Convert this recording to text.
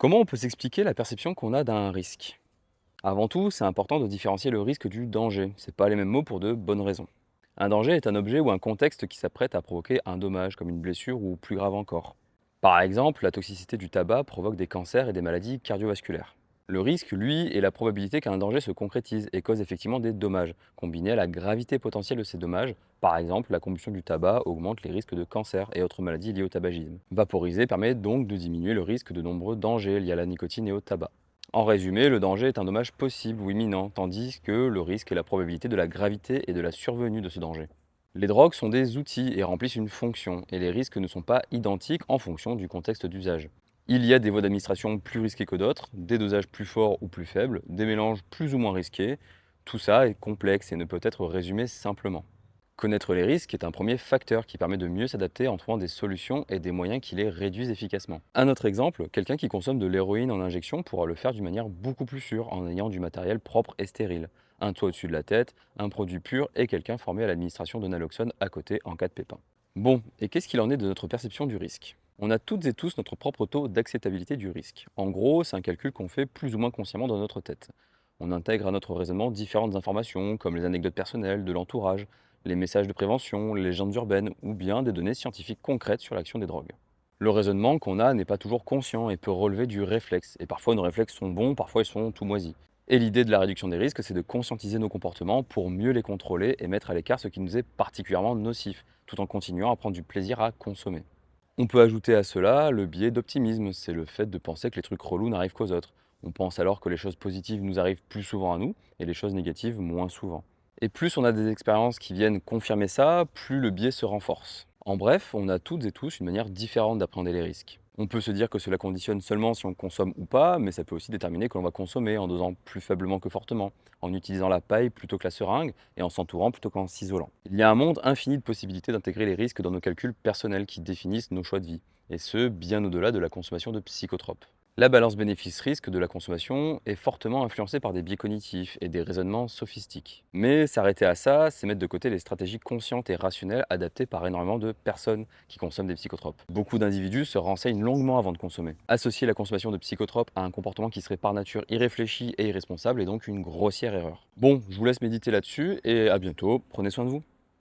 Comment on peut s'expliquer la perception qu'on a d'un risque? Avant tout, c'est important de différencier le risque du danger. C'est pas les mêmes mots pour de bonnes raisons. Un danger est un objet ou un contexte qui s'apprête à provoquer un dommage, comme une blessure ou plus grave encore. Par exemple, la toxicité du tabac provoque des cancers et des maladies cardiovasculaires. Le risque, lui, est la probabilité qu'un danger se concrétise et cause effectivement des dommages, combinés à la gravité potentielle de ces dommages. Par exemple, la combustion du tabac augmente les risques de cancer et autres maladies liées au tabagisme. Vaporiser permet donc de diminuer le risque de nombreux dangers liés à la nicotine et au tabac. En résumé, le danger est un dommage possible ou imminent, tandis que le risque est la probabilité de la gravité et de la survenue de ce danger. Les drogues sont des outils et remplissent une fonction, et les risques ne sont pas identiques en fonction du contexte d'usage. Il y a des voies d'administration plus risquées que d'autres, des dosages plus forts ou plus faibles, des mélanges plus ou moins risqués. Tout ça est complexe et ne peut être résumé simplement. Connaître les risques est un premier facteur qui permet de mieux s'adapter en trouvant des solutions et des moyens qui les réduisent efficacement. Un autre exemple, quelqu'un qui consomme de l'héroïne en injection pourra le faire d'une manière beaucoup plus sûre en ayant du matériel propre et stérile. Un toit au-dessus de la tête, un produit pur et quelqu'un formé à l'administration de naloxone à côté en cas de pépin. Bon, et qu'est-ce qu'il en est de notre perception du risque? On a toutes et tous notre propre taux d'acceptabilité du risque. En gros, c'est un calcul qu'on fait plus ou moins consciemment dans notre tête. On intègre à notre raisonnement différentes informations, comme les anecdotes personnelles, de l'entourage, les messages de prévention, les légendes urbaines ou bien des données scientifiques concrètes sur l'action des drogues. Le raisonnement qu'on a n'est pas toujours conscient et peut relever du réflexe. Et parfois nos réflexes sont bons, parfois ils sont tout moisis. Et l'idée de la réduction des risques, c'est de conscientiser nos comportements pour mieux les contrôler et mettre à l'écart ce qui nous est particulièrement nocif, tout en continuant à prendre du plaisir à consommer. On peut ajouter à cela le biais d'optimisme, c'est le fait de penser que les trucs relous n'arrivent qu'aux autres. On pense alors que les choses positives nous arrivent plus souvent à nous et les choses négatives moins souvent. Et plus on a des expériences qui viennent confirmer ça, plus le biais se renforce. En bref, on a toutes et tous une manière différente d'appréhender les risques. On peut se dire que cela conditionne seulement si on consomme ou pas, mais ça peut aussi déterminer que l'on va consommer en dosant plus faiblement que fortement, en utilisant la paille plutôt que la seringue et en s'entourant plutôt qu'en s'isolant. Il y a un monde infini de possibilités d'intégrer les risques dans nos calculs personnels qui définissent nos choix de vie, et ce, bien au-delà de la consommation de psychotropes. La balance bénéfice-risque de la consommation est fortement influencée par des biais cognitifs et des raisonnements sophistiques. Mais s'arrêter à ça, c'est mettre de côté les stratégies conscientes et rationnelles adaptées par énormément de personnes qui consomment des psychotropes. Beaucoup d'individus se renseignent longuement avant de consommer. Associer la consommation de psychotropes à un comportement qui serait par nature irréfléchi et irresponsable est donc une grossière erreur. Bon, je vous laisse méditer là-dessus et à bientôt, prenez soin de vous.